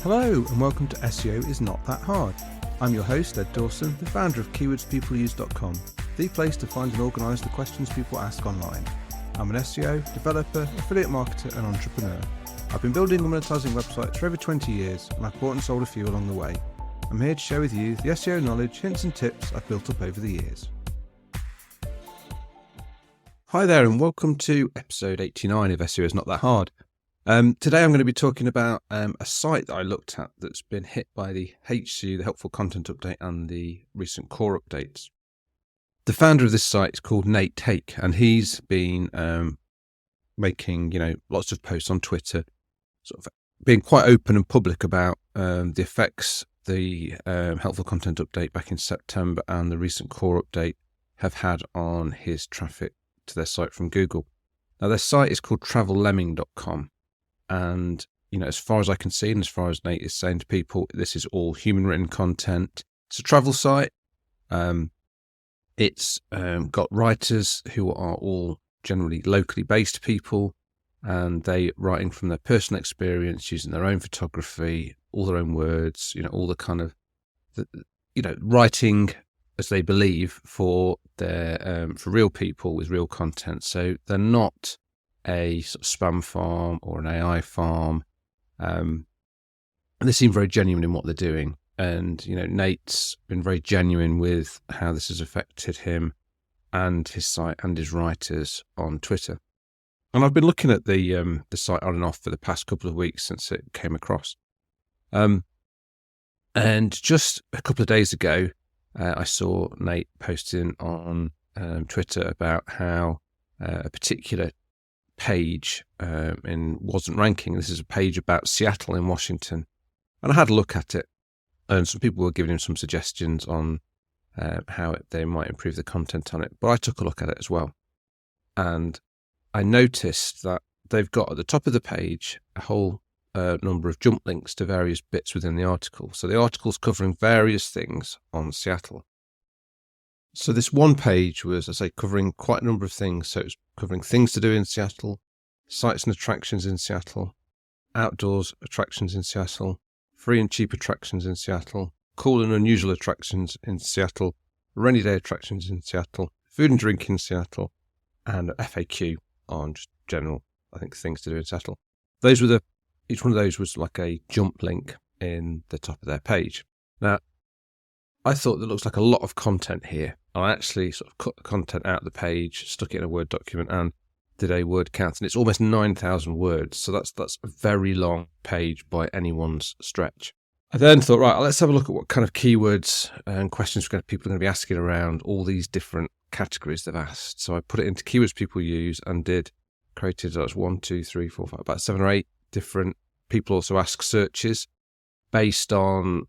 Hello and welcome to SEO is Not That Hard. I'm your host, Ed Dawson, the founder of keywordspeopleuse.com, the place to find and organise the questions people ask online. I'm an SEO, developer, affiliate marketer and entrepreneur. I've been building and monetising websites for over 20 years and I've bought and sold a few along the way. I'm here to share with you the SEO knowledge, hints and tips I've built up over the years. Hi there and welcome to episode 89 of SEO is Not That Hard. Today I'm going to be talking about a site that I looked at that's been hit by the HCU, the Helpful Content Update, and the recent Core updates. The founder of this site is called Nate Take, and he's been making lots of posts on Twitter, sort of being quite open and public about the effects the Helpful Content Update back in September and the recent Core update have had on his traffic to their site from Google. Now their site is called travellemming.com. And, as far as I can see, and as far as Nate is saying to people, this is all human written content. It's a travel site. It's got writers who are all generally locally based people, and they writing from their personal experience, using their own photography, all their own words, all the kind of, writing as they believe for their for real people with real content. So they're not a sort of spam farm or an AI farm. And they seem very genuine in what they're doing. And, Nate's been very genuine with how this has affected him and his site and his writers on Twitter. And I've been looking at the site on and off for the past couple of weeks since it came across. And just a couple of days ago, I saw Nate posting on Twitter about how a particular page wasn't ranking. This is a page about Seattle in Washington, and I had a look at it, and some people were giving him some suggestions on how they might improve the content on it, but I took a look at it as well, and I noticed that they've got at the top of the page a whole number of jump links to various bits within the article. So the article's covering various things on Seattle. So this one page was, as I say, covering quite a number of things. So it was covering things to do in Seattle, sites and attractions in Seattle, outdoors attractions in Seattle, free and cheap attractions in Seattle, cool and unusual attractions in Seattle, rainy day attractions in Seattle, food and drink in Seattle, and FAQ on just general, things to do in Seattle. Each one of those was like a jump link in the top of their page. Now, I thought that looks like a lot of content here. I actually sort of cut the content out of the page, stuck it in a Word document and did a word count, and it's almost 9,000 words. So that's a very long page by anyone's stretch. I then thought, right, let's have a look at what kind of keywords and questions people are going to be asking around all these different categories they've asked. So I put it into keywords people use and created about 7 or 8 different people also ask searches based on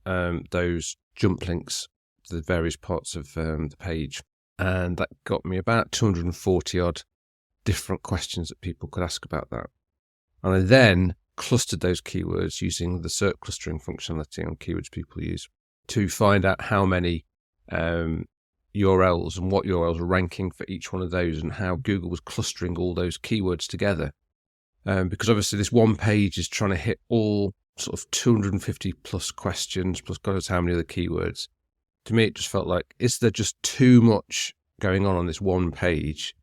those jump links to the various parts of the page. And that got me about 240 odd different questions that people could ask about that. And I then clustered those keywords using the search clustering functionality on keywords people use to find out how many URLs and what URLs are ranking for each one of those and how Google was clustering all those keywords together. Because obviously this one page is trying to hit all sort of 250 plus questions, plus God knows how many other keywords. To me, it just felt like, is there just too much going on this one page?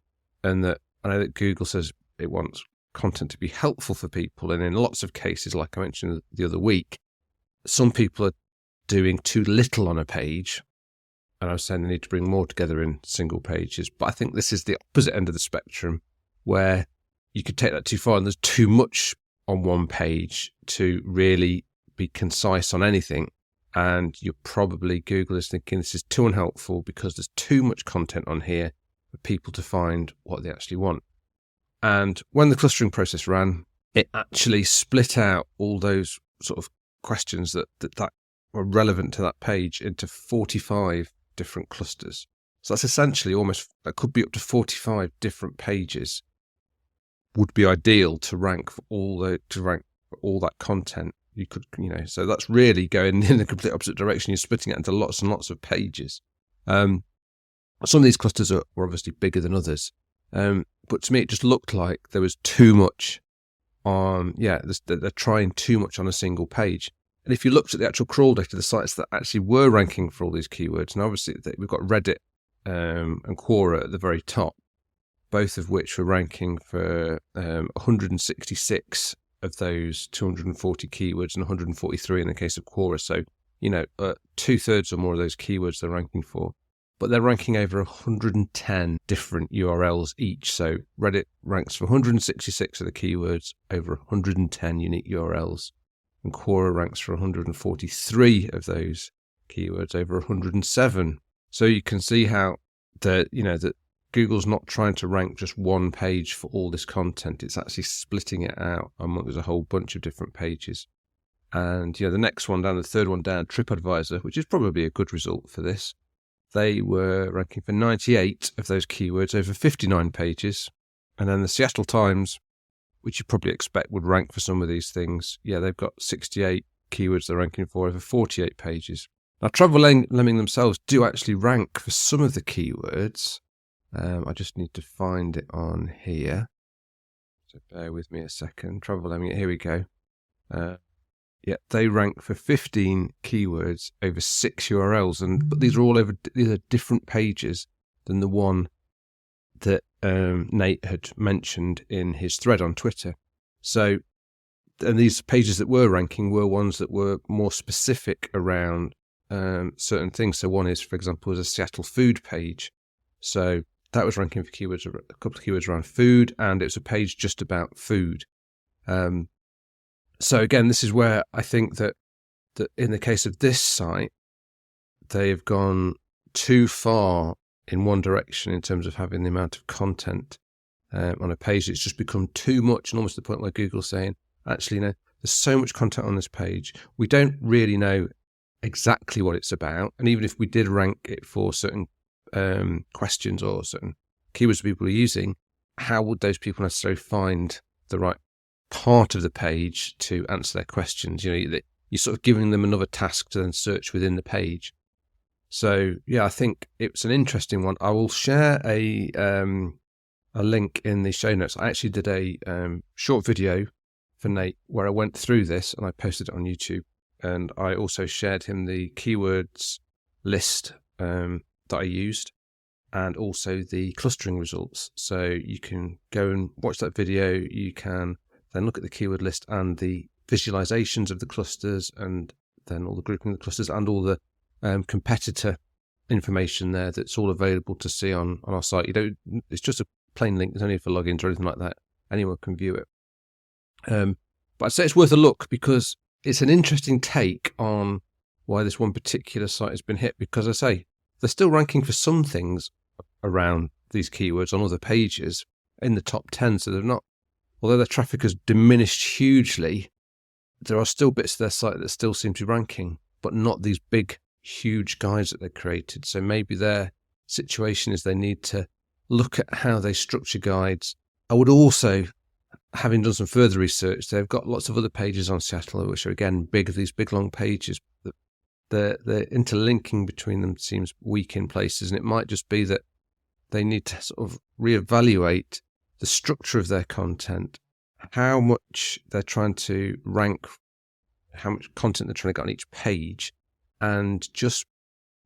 And that I know that Google says it wants content to be helpful for people. And in lots of cases, like I mentioned the other week, some people are doing too little on a page. And I was saying they need to bring more together in single pages. But I think this is the opposite end of the spectrum, where you could take that too far and there's too much on one page to really be concise on anything. And Google is thinking this is too unhelpful because there's too much content on here for people to find what they actually want. And when the clustering process ran, it actually split out all those sort of questions that were relevant to that page into 45 different clusters. So that's essentially that could be up to 45 different pages would be ideal to rank for all that content. You could, so that's really going in the complete opposite direction. You're splitting it into lots and lots of pages. Some of these clusters were obviously bigger than others. But to me, it just looked like there was too much on, they're trying too much on a single page. And if you looked at the actual crawl data, the sites that actually were ranking for all these keywords, and obviously we've got Reddit and Quora at the very top, both of which were ranking for 166 of those 240 keywords and 143 in the case of Quora. So, 2/3 or more of those keywords they're ranking for. But they're ranking over 110 different URLs each. So Reddit ranks for 166 of the keywords over 110 unique URLs. And Quora ranks for 143 of those keywords over 107. So you can see how that Google's not trying to rank just one page for all this content. It's actually splitting it out amongst a whole bunch of different pages. And the next one down, the third one down, TripAdvisor, which is probably a good result for this. They were ranking for 98 of those keywords over 59 pages. And then the Seattle Times, which you probably expect would rank for some of these things, they've got 68 keywords they're ranking for over 48 pages. Now, Travel Lemming themselves do actually rank for some of the keywords. I just need to find it on here. So bear with me a second. Travel Lemming, here we go. They rank for 15 keywords over 6 URLs, but these are different pages than the one that Nate had mentioned in his thread on Twitter. So, and these pages that were ranking were ones that were more specific around certain things. So one is, for example, was a Seattle food page. So that was ranking for keywords, a couple of keywords around food, and it was a page just about food. So again, this is where I think that in the case of this site, they've gone too far in one direction in terms of having the amount of content on a page. It's just become too much, and almost to the point where Google's saying, actually, there's so much content on this page. We don't really know exactly what it's about. And even if we did rank it for certain questions or certain keywords people are using, how would those people necessarily find the right part of the page to answer their questions? You're sort of giving them another task to then search within the page. So I think it's an interesting one. I will share a link in the show notes. I actually did a short video for Nate where I went through this, and I posted it on YouTube. And I also shared him the keywords list that I used, and also the clustering results. So you can go and watch that video. You can then look at the keyword list and the visualizations of the clusters, and then all the grouping of the clusters, and all the competitor information there that's all available to see on our site. It's just a plain link. There's no need for logins or anything like that. Anyone can view it. But I'd say it's worth a look because it's an interesting take on why this one particular site has been hit, because I say they're still ranking for some things around these keywords on other pages in the top 10. So they're not, although their traffic has diminished hugely, there are still bits of their site that still seem to be ranking, but not these big, huge guides that they created. So maybe their situation is they need to look at how they structure guides. I would also, having done some further research, they've got lots of other pages on Seattle, which are again these big long pages. The interlinking between them seems weak in places, and it might just be that they need to sort of reevaluate the structure of their content, how much they're trying to rank, how much content they're trying to get on each page, and just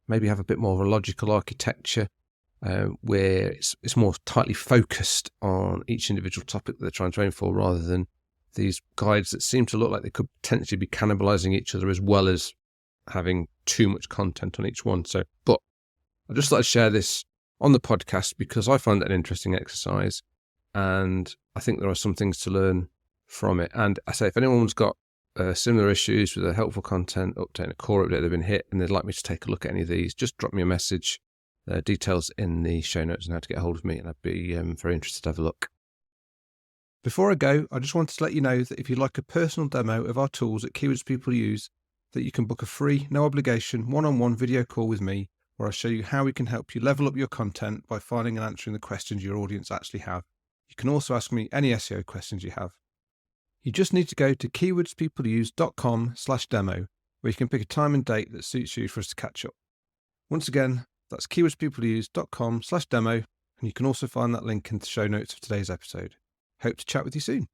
maybe have a bit more of a logical architecture where it's more tightly focused on each individual topic that they're trying to aim for, rather than these guides that seem to look like they could potentially be cannibalizing each other as well as having too much content on each one. But I just thought I'd share this on the podcast because I find that an interesting exercise, and I think there are some things to learn from it. And I say, if anyone's got similar issues with a helpful content update, a core update they've been hit, and they'd like me to take a look at any of these, just drop me a message. Details in the show notes on how to get a hold of me, and I'd be very interested to have a look. Before I go, I just wanted to let you know that if you'd like a personal demo of our tools that Keywords People use, that you can book a free, no obligation, one-on-one video call with me, where I show you how we can help you level up your content by finding and answering the questions your audience actually have. You can also ask me any SEO questions you have. You just need to go to keywordspeopleuse.com/demo, where you can pick a time and date that suits you for us to catch up. Once again, that's keywordspeopleuse.com/demo, and you can also find that link in the show notes of today's episode. Hope to chat with you soon.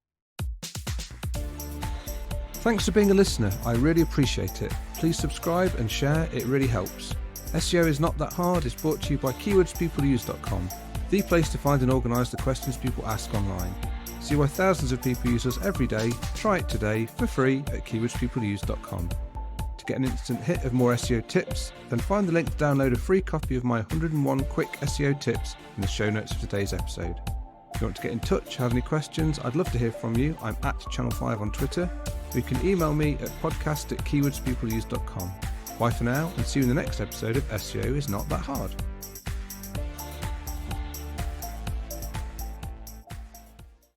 Thanks for being a listener. I really appreciate it. Please subscribe and share. It really helps. SEO is not that hard. It's brought to you by keywordspeopleuse.com, the place to find and organise the questions people ask online. See why thousands of people use us every day. Try it today for free at keywordspeopleuse.com. To get an instant hit of more SEO tips, then find the link to download a free copy of my 101 quick SEO tips in the show notes of today's episode. If you want to get in touch, have any questions, I'd love to hear from you. I'm at Channel 5 on Twitter. You can email me at podcast@keywordspeopleuse.com. Bye for now, and see you in the next episode of SEO is Not That Hard.